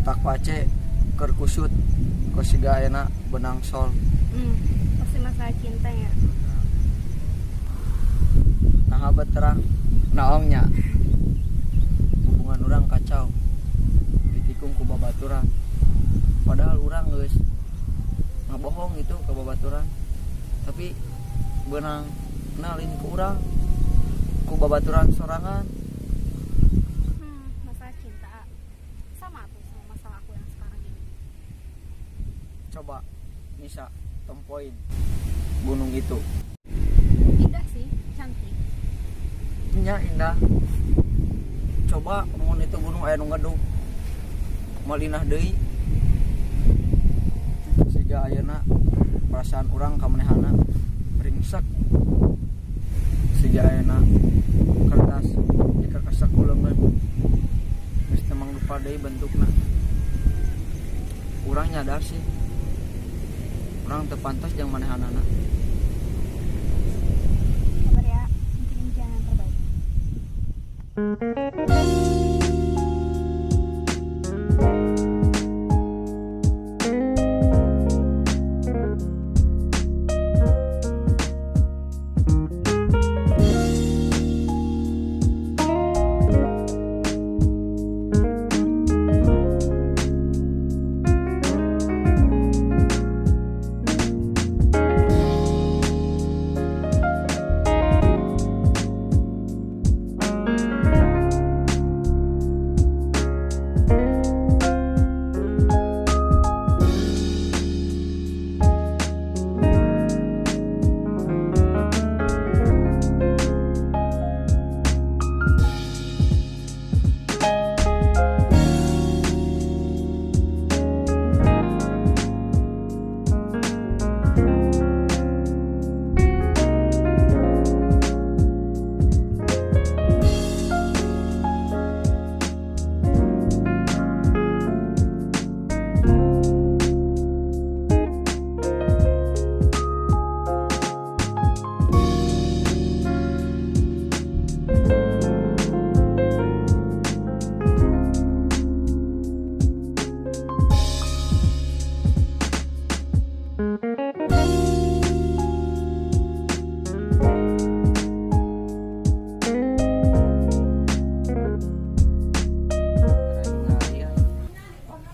otak pace keur kusut ku siga ayeuna benang sol. Pasti masalah cinta ya. Nah terang naongnya hubungan orang kacau ditikung ku babaturan padahal orang geus ngabohong itu ke babaturan tapi benang kenalin ke orang ku babaturan sorangan. Masalah cinta sama tuh sama masalah aku yang sekarang ini. Coba bisa tempoin gunung itu. Indah sih, cantik. Nya indah. Coba mun itu gunung aya nu ngeduk malinah deui siga ayeuna perasaan urang ka manehana ringsek siga ayeuna kertas dikekesek ku leungeun geus teu mangrupa deui bentukna. Urang nyadar sih urang teu pantas jeung manehanana. Sabar ya, mungkin ini jalan yang terbaik.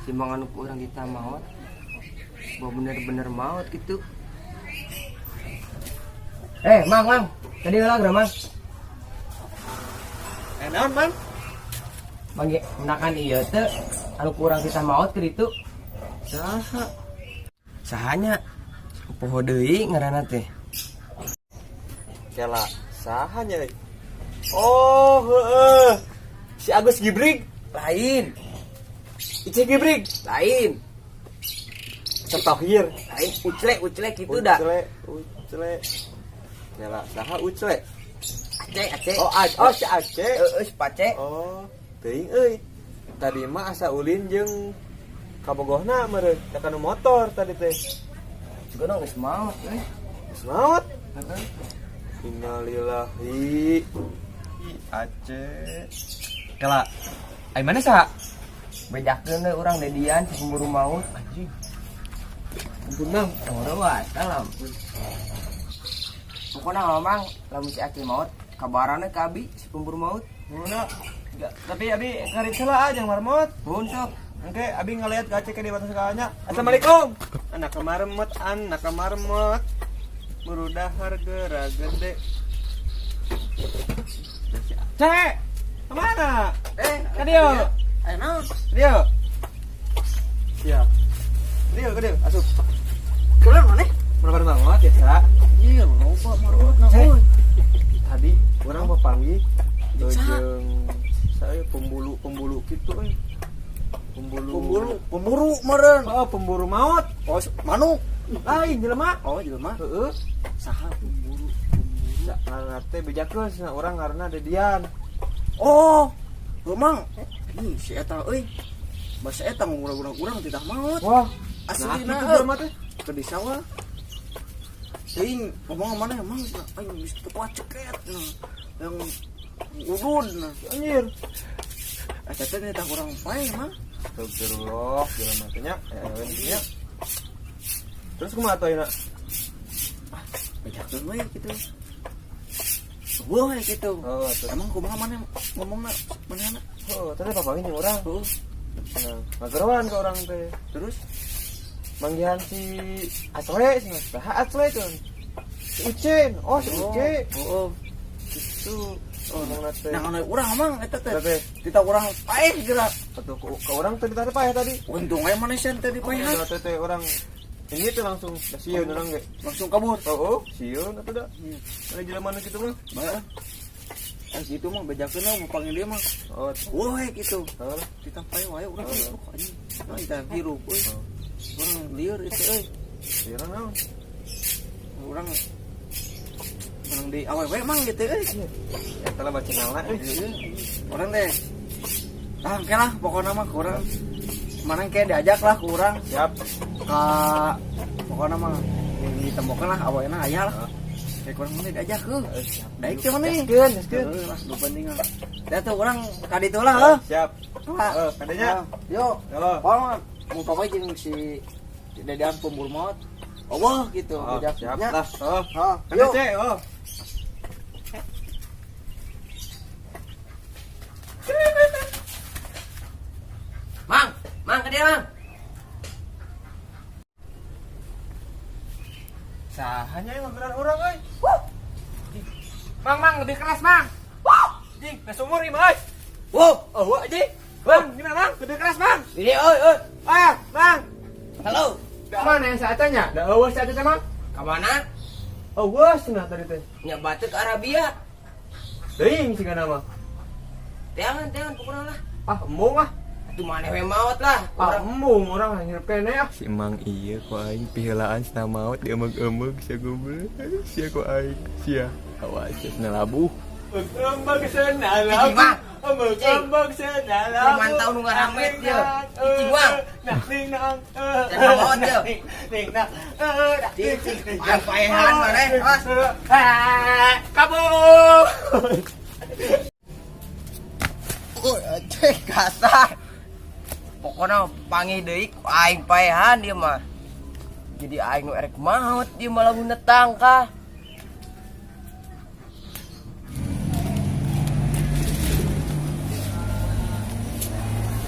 Simbangan ku urang kita maot bahwa bener-bener maot gitu. Mang tadi ulah geura mang naon mang mangge menakan ieu teh anu ku urang kita maot keur ditu sahanya poho deui ngaranna teh kela sahanya oh heeh si Agus Gibrig lain Ice Gibrig lain Cetohir lain ucle gitu dah ucle kela saha ucle Aceh oh si Aceh si Pace oh teuing euy tadi mah asa ulin jeung kabogohna meureun tekan motor tadi teh juga geus maot euy geus maot innalillahi Aceh kala ai mana sah bedakeun deui urang dedian si pemburu maut anjing ampun mang saha salam pokona mamang lamun si Aceh maut kabarana ka abi si pemburu maut mana tapi abi ngarit heula jeung marmot mun sok engke abi ngaliat ka Aceh ke di batas kalanya assalamualaikum anak kemarmot murudahar geura gede Cek kemana kadio ayo naon Dio siap Dio asup keluar mana bener banget ya Cak iya lupa marmot na euy tadi urang mau panggil jeung saya pembulu gitu pemburu meureun oh pemburu maut oh manuk lain jelema jelema heeh saha pemburu ngaranna teh bejakeun cenah urang ngaranna Dedian oh mang si eta euy basa eta ngurang urang tidak maut wah aslina nah jelema teh ke di sawah sing ngomong mana emang ayo bisa tepat ceket yang udun anjir Eta teh nita kurang pae mah. Astagfirullah, jalan matanya, ya. Terus kumaha atuh ayeuna? Bejakeun we kitu. Wah gitu. Oh, atuh. Emang kumaha mana ngomongna manehna? Oh, tadi papangin jeung urang. Tuh. Nah, ngageroan ke orang teh. Terus Manggihan si Atle, si Atle kan. Si Ucin, si Uce. Oh. Gitu. Oh, nang teh. Nah, kana urang mah eta teh. Tapi Kita urang paeh gerak. atuh ke orang teh tadi paeh tadi. Untung aya manusia tadi paehan. Oh, teh orang ini tuh langsung sieun urang ge. Langsung kabur. Oh, sieun atuh da. Ada jelema nu kitu mah. Bae. Gitu mah bejakeun mah panggil dia mah. Oh, Wah gitu. oh. Kita paeh wae urang hirup anjing. Nah, kita hirup euy. Urang lieur itu euy. Sieun naon? Urang di awewe mang gitu euy. Eta lah baca nama Orang deh. Ah, oke lah pokoknya mah kurang. Mana kayak diajak lah kurang. Siap. Pokoknya mah yang ditemukan lah awalnya ayah lah. Kayak kurang mana diajak ke. Daik cuman nih. Gaskeun. Lah, lu penting lah. Dia tuh orang kadi itu lah. Siap. Lah. Kadenya. Yo. Yo. Pokoknya mau papa jeung si Dedean pemburu maut. Allah gitu. Oh, siap Diajaknya. lah. Oh. Ha, Kada yuk. cek, oh. Mang, ke dia, Mang. Sahanya yang ngageran orang euy. Mang, lebih keras, Mang. Jing, na sumur ieu mah. Wow, Oh, Jing. Bang, gimana Bang? Lebih keras Bang. ini, oi. Bang. Halo. Mana yang saatnya? Da eueuh saat teh Mang. Kemana? Eueuh cenah tadi teh. Nya batu ke Arabia. Teuing sigana mah. Teangan, pokoknya lah. Ah, embung ah. Itu mana we maut lah. Ah, embung orang hirup kene ah. Si Mang iya ku aing pihelaan cenah maot diemeg-emeg sia goblok. Sia ku aing sia. Awas cenah labuh. Embung sana Icing, Mang. Embung sana Lu mantau nu ngaramet dia. Icing, Mang. Ning nang. Jangan maot dia. Ning nang. Cicing, paehan mana? Awas. Kabur. Cek kasar. Pokoknya panggil deui ku aing paehan dia mah. Jadi aing nu erek maut dia malah netang kah.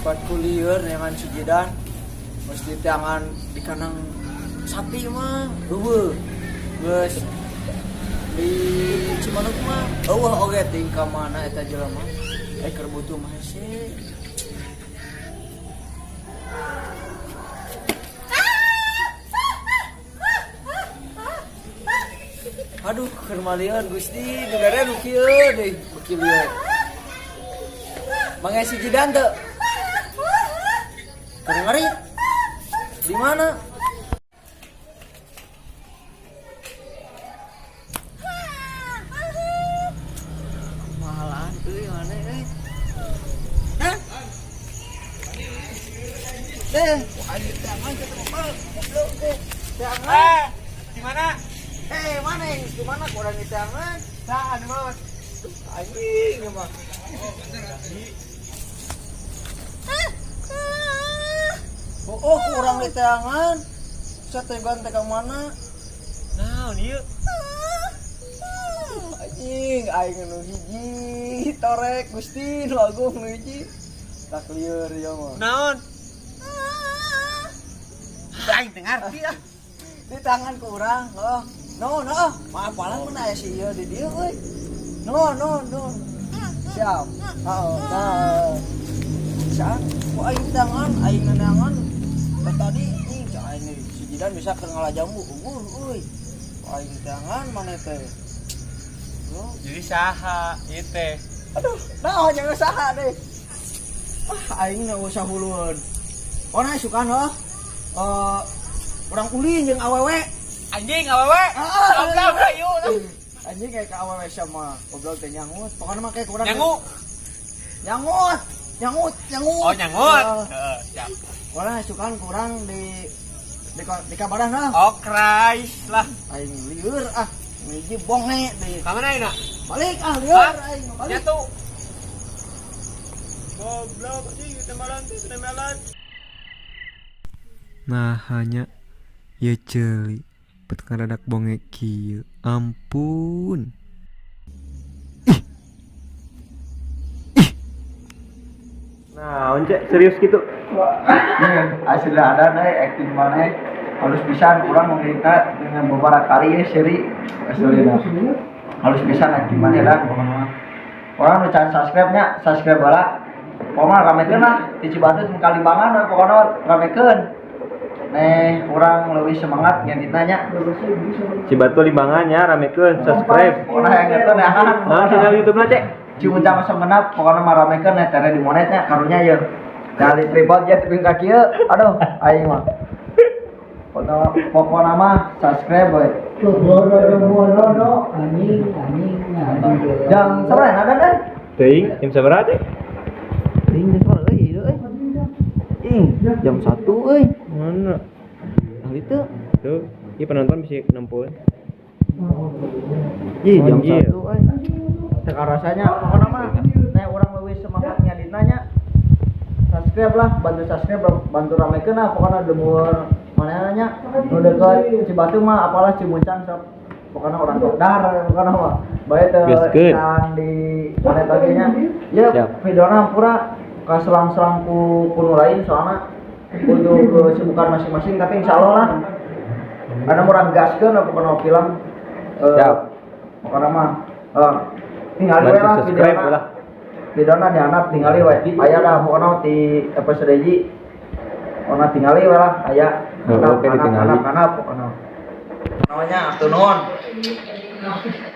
Buat kuliah dengan si Jidan mesti tangan di kanang sapi mah eueuh geus di Cimanuk mah eueuh oge ting ka mana eta jelema keur butuh mah sih. Aduh keur malian Gusti negara nu kieu deui beki lieur mangga si Jidan teu ngeri di mana? Mahalan euy mana euy? Hah? Deh, anjir jangan ketemukan. Goblok deh. Jangan. Di mana? Mana yang di mana kurang di jangan? Saan Mas? Anjing mah. Oh, kurang di tangan. Saya tegan tegang mana? Naon ieu? Anjing, aing nu hiji torek Gusti nu agung nu hiji. Tak lieur ya mah. Naon? Aing teu ngarti ah. Di tangan kurang, oh. No. Maaf palang mana aya si ieu di dieu euy. No. Siap. Nah. Siap. Kok aing di tangan, aing nanangan. Tadi nih aing si Jidan bisa keur ngalajambu. Euy. Kok aing di tangan mana teh? Lo, Jadi saha ieu teh? aduh, nah jangan saha deh. Aing na usah huluan. Oh nah sukan heuh. Urang ulin jeung awewe. Anjing awewe. Goblok ayo. Anjing kayak ke awewe sama goblok teh nyangut. Pokona mah kayak kurang. Nyangu. Nyangut. Oh nyangut. Uh, Heeh, siap. Pokona sukan kurang di kabaran nah. Oh Christ lah. Aing lieur ah. Hiji bonge deui. Ka mana ayeuna? Balik lieur aing balik. Nyatu. Goblok anjing tembalan teh tembalan. Nah hanya ya celi pet ngaradak bongek kieu. Ampun. Nah, oncek serius gitu. Asli ada acting mana halus pisan kurang mengikat dengan beberapa kali ya seri asli halus pisan acting mana dan orang nu can subscribe bala pokoknya ramekeun lah di Cibatut kali bangan pokoknya ramekeun orang lebih semangat yang ditanya Cibatu libangannya ramekeun subscribe. pokoknya yang ngeton ya Nah, channel YouTube-na cek. Cimuncang semenap pokoknya mah ramekeun tere di monetnya karunya ya dari tripod ya teping kaki ya aduh aing mah pokoknya mah subscribe boy jam seren ada deh Teuing, jam sabaraha teh? jam 1 euy Mana? nah itu Tuh, ieu penonton bisa nempuh. jam Anjir. 1 euy teu rasanya pokoknya mah urang leuwih semangat nyaditanya subscribe lah bantu subscribe bantu ramekeun lah pokoknya demur manehna nu deket Cibatu mah apalah Cimuncang sok pokoknya orang Dar pokoknya mah bae teu Geuskeun. can di mana tadi nya ya Siap. videona pura ka selang-selang ku nu lain soalna untuk kesibukan masing-masing tapi insyaallah lah ada orang gaskeun pokoknya film Siap. pokoknya mah tinggal we Bantu lah subscribe lah. videona dianap tinggali we aya dah pokoknya di episode hiji pokoknya tinggali we lah aya Oh, oke, ditinggali. anak pokoknya namanya atuh nuhun